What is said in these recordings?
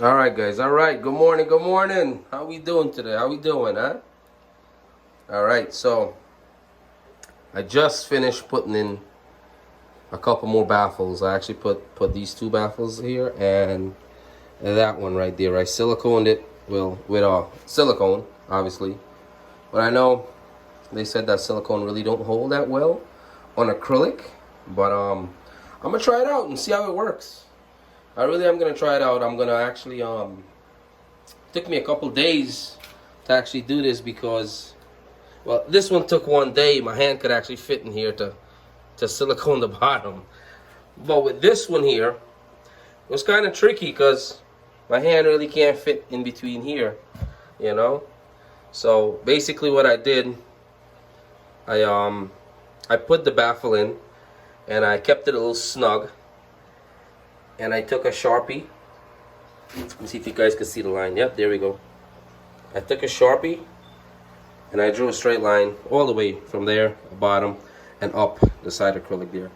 All right, guys. All right. Good morning. Good morning. How we doing today? How we doing, huh? All right. So I just finished putting in a couple more baffles. I actually put these two baffles here and that one right there. I siliconed it with silicone, obviously, but I know they said that silicone really don't hold that well on acrylic. But I'm gonna try it out and see how it works. I really am gonna try it out. I'm gonna actually took me a couple days to actually do this because, well, this one took one day. My hand could actually fit in here to silicone the bottom. But with this one here, it was kind of tricky because my hand really can't fit in between here, you know. So basically, what I did, I put the baffle in, and I kept it a little snug. And I took a Sharpie. Let me see if you guys can see the line. Yep, there we go. I took a Sharpie and I drew a straight line all the way from there, the bottom, and up the side acrylic there.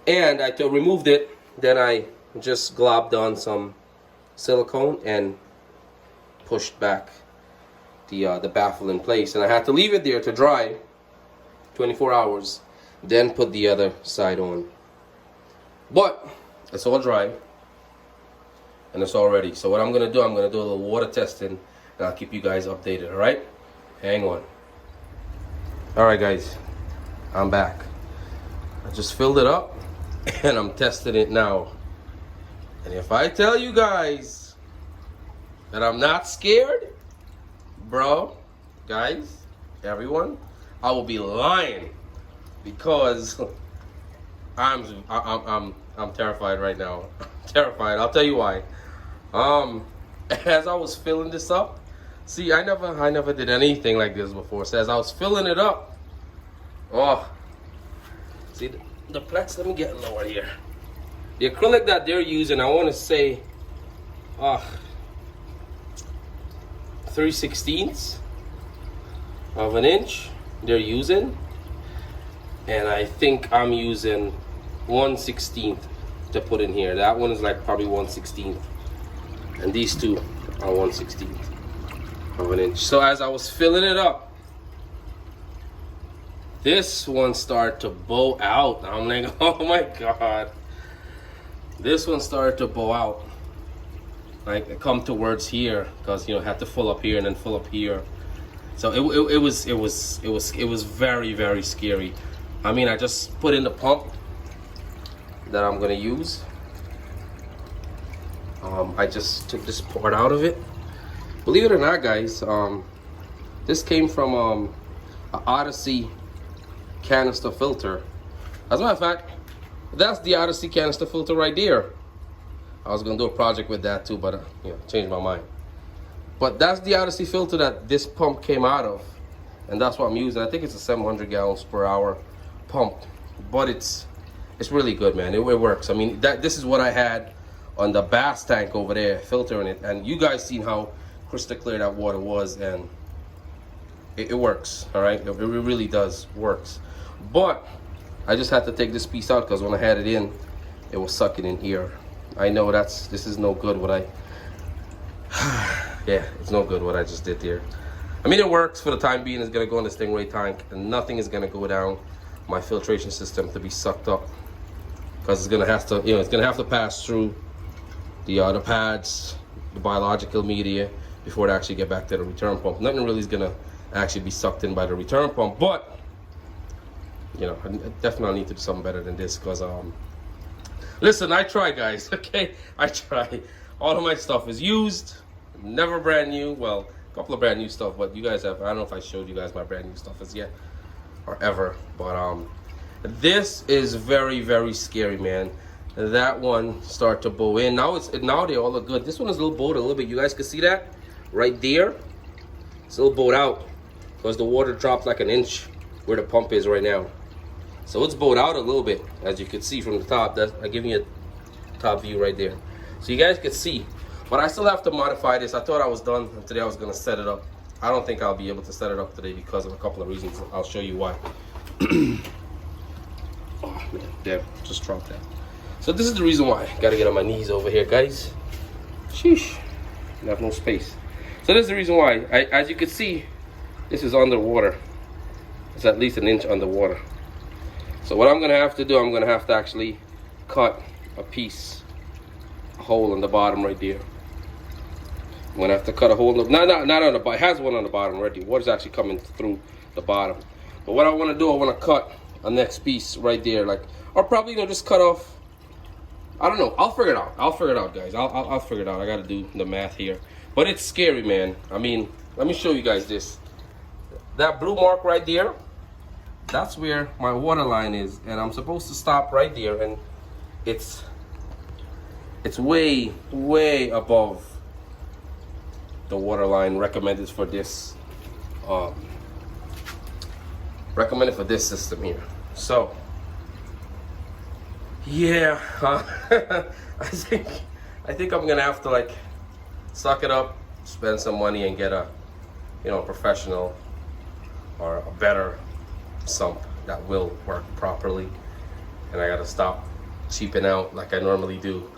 And I removed it. Then I just globbed on some silicone and pushed back the baffle in place. And I had to leave it there to dry 24 hours. Then put the other side on. But it's all dry and it's all ready. So what I'm gonna do a little water testing and I'll keep you guys updated. All right, hang on. All right, guys, I'm back. I just filled it up and I'm testing it now. And if I tell you guys that I'm not scared, bro, guys, everyone, I will be lying because I'm terrified right now. I'm terrified. I'll tell you why. As I was filling this up, see, I never did anything like this before. So as I was filling it up, oh, see the plex. Let me get lower here. The acrylic that they're using, I want to say, 3/16 of an inch they're using, and I think I'm using 1/16 to put in here. That one is like probably 1/16, and these two are 1/16 of an inch. So as I was filling it up, this one started to bow out. I'm like, oh my god, this one started to bow out, like come towards here, because you know had to fill up here and then fill up here. So it was very, very scary. I mean, I just put in the pump that I'm gonna use. I just took this part out of it. Believe it or not, guys, this came from an Odyssey canister filter. As a matter of fact, that's the Odyssey canister filter right there. I was gonna do a project with that too, but changed my mind. But that's the Odyssey filter that this pump came out of, and that's what I'm using. I think it's a 700 gallons per hour pump, but it's really good, man. It works. I mean, this is what I had on the bass tank over there, filtering it, and you guys seen how crystal clear that water was, and it works. All right, it really does works. But I just had to take this piece out because when I had it in, it was sucking in here. I know this is no good. What I yeah, it's no good what I just did there. I mean, it works for the time being. It's gonna go in the Stingray tank, and nothing is gonna go down my filtration system to be sucked up, because it's gonna have to, it's gonna have to pass through the pads, the biological media before it actually get back to the return pump. Nothing really is gonna actually be sucked in by the return pump, but I definitely need to do something better than this, because listen, I try, guys. Okay, I try. All of my stuff is used, never brand new. Well, a couple of brand new stuff, but you guys have, I don't know if I showed you guys my brand new stuff as yet or ever, but this is very, very scary, man. That one start to bow in. Now they all look good. This one is a little bowed a little bit. You guys can see that right there. It's a little bowed out because the water dropped like an inch where the pump is right now. So it's bowed out a little bit, as you can see from the top. I'm giving you a top view right there, so you guys can see. But I still have to modify this. I thought I was done today. I was gonna set it up. I don't think I'll be able to set it up today because of a couple of reasons. I'll show you why. Oh man, there, just dropped that. So this is the reason why. Gotta get on my knees over here, guys. Sheesh. I have no space. So this is the reason why. As you can see, this is underwater. It's at least an inch underwater. So what I'm gonna have to do, I'm gonna have to actually cut a hole in the bottom right there. I'm gonna have to cut a hole in the, not on the bottom. It has one on the bottom already. Water's actually coming through the bottom. But what I want to do, I want to cut a next piece right there, like, or probably just cut off. I don't know. I'll figure it out. I'll figure it out, guys. I'll figure it out. I got to do the math here. But it's scary, man. I mean, let me show you guys this. That blue mark right there, that's where my water line is, and I'm supposed to stop right there, and it's way above the water line recommended for this system here. So yeah, I think I'm gonna have to like suck it up, spend some money, and get a professional or a better sump that will work properly. And I gotta stop cheaping out like I normally do.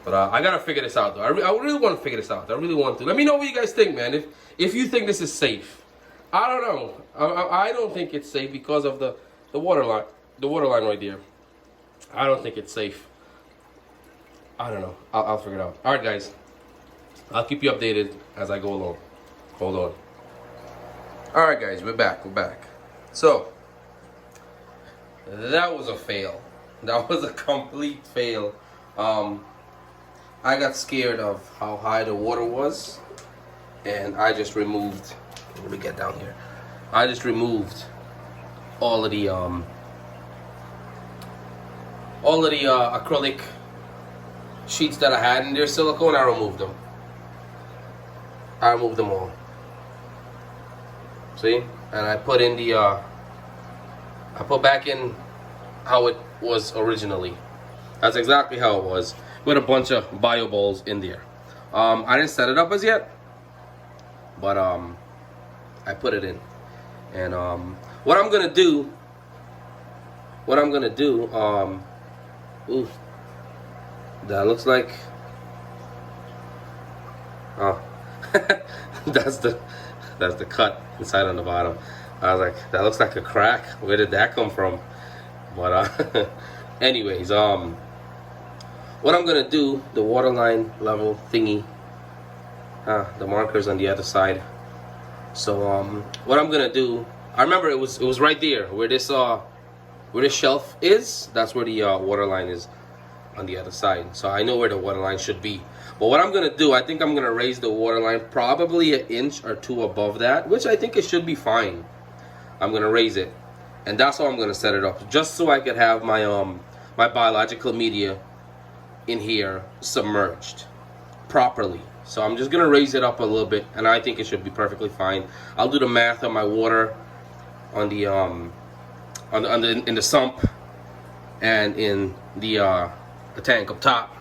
But I gotta figure this out though. I really want to figure this out. I really want to. Let me know what you guys think, man. If you think this is safe. I don't know. I don't think it's safe because of the water line. The water line right there. I don't think it's safe. I don't know. I'll figure it out. All right, guys. I'll keep you updated as I go along. Hold on. All right, guys. We're back. So that was a fail. That was a complete fail. I got scared of how high the water was, and I just removed. Let me get down here. I just removed all of the acrylic sheets that I had in there, silicone. I removed them. I removed them all. See? And I put in I put back in how it was originally. That's exactly how it was, with a bunch of bio bowls in there. I didn't set it up as yet, but I put it in. And what I'm gonna do, ooh, that looks like, oh, that's the cut inside on the bottom. I was like, that looks like a crack. Where did that come from? But anyways, what I'm gonna do, the waterline level thingy, the markers on the other side. So what I'm gonna do, I remember it was right there where this shelf is. That's where the water line is on the other side. So I know where the water line should be. But what I'm gonna do, I think I'm gonna raise the water line probably an inch or two above that, which I think it should be fine. I'm gonna raise it, and that's how I'm gonna set it up, just so I could have my my biological media in here submerged properly. So I'm just gonna raise it up a little bit, and I think it should be perfectly fine. I'll do the math on my water on the in the sump and in the tank up top.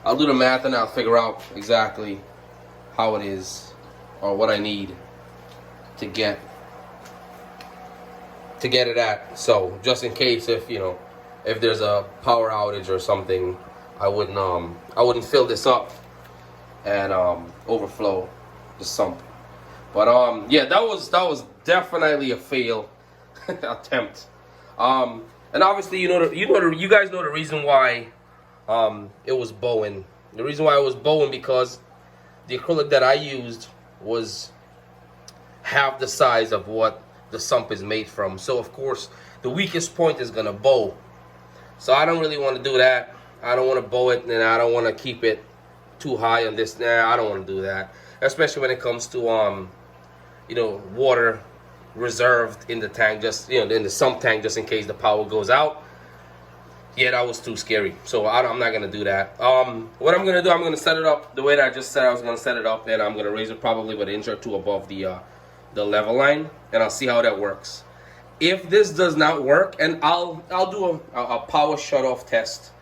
I'll do the math and I'll figure out exactly how it is or what I need to get it at. So just in case if there's a power outage or something, I wouldn't fill this up and overflow the sump. But yeah, that was definitely a fail attempt. And obviously you guys know the reason why it was bowing. The reason why it was bowing because the acrylic that I used was half the size of what the sump is made from. So of course the weakest point is gonna bow. So I don't really want to do that. I don't want to bow it, and I don't want to keep it too high on this. Nah, I don't want to do that. Especially when it comes to water reserved in the tank, just in the sump tank, just in case the power goes out. Yeah, that was too scary. So I'm not gonna do that. What I'm gonna do, I'm gonna set it up the way that I just said I was gonna set it up, and I'm gonna raise it probably with an inch or two above the level line, and I'll see how that works. If this does not work, and I'll do a power shutoff test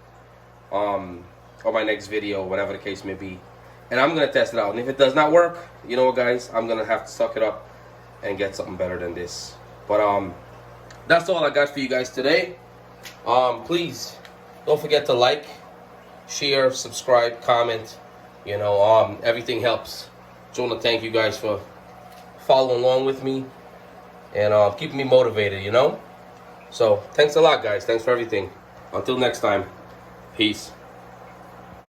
on my next video, whatever the case may be, and I'm gonna test it out. And if it does not work, you know what, guys, I'm gonna have to suck it up and get something better than this. But that's all I got for you guys today. Please don't forget to like, share, subscribe, comment, You know, everything helps. Just want to thank you guys for following along with me and keeping me motivated, you know? So, thanks a lot, guys. Thanks for everything. Until next time, peace.